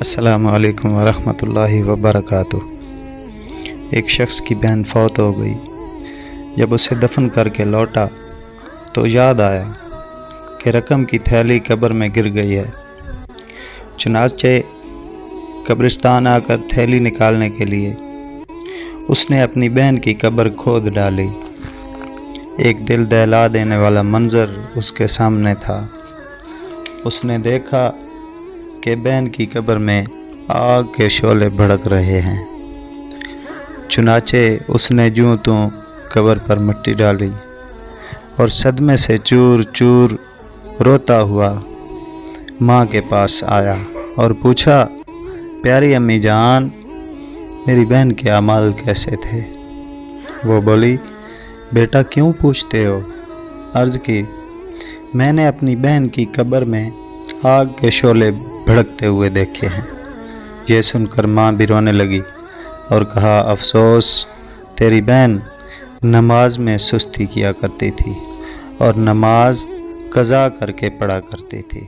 अस्सलाम वालेकुम वरहमतुल्लाहि वबरकातु। एक शख्स की बहन फौत हो गई। जब उसे दफन करके लौटा तो याद आया कि रकम की थैली कब्र में गिर गई है। चुनाचे कब्रिस्तान आकर थैली निकालने के लिए उसने अपनी बहन की कब्र खोद डाली। एक दिल दहला देने वाला मंजर उसके सामने था। उसने देखा कि बहन की कब्र में आग के शोले भड़क रहे हैं। चुनाचे उसने यूं त्यों कब्र पर मिट्टी डाली और सदमे से चूर चूर रोता हुआ माँ के पास आया और पूछा, प्यारी अम्मी जान, मेरी बहन के अमाल कैसे थे? वो बोली, बेटा क्यों पूछते हो? अर्ज़ की, मैंने अपनी बहन की कब्र में आग के शोले भड़कते हुए देखे हैं। ये सुनकर माँ भी रोने लगी और कहा, अफसोस, तेरी बहन नमाज में सुस्ती किया करती थी और नमाज कज़ा करके पढ़ा करती थी।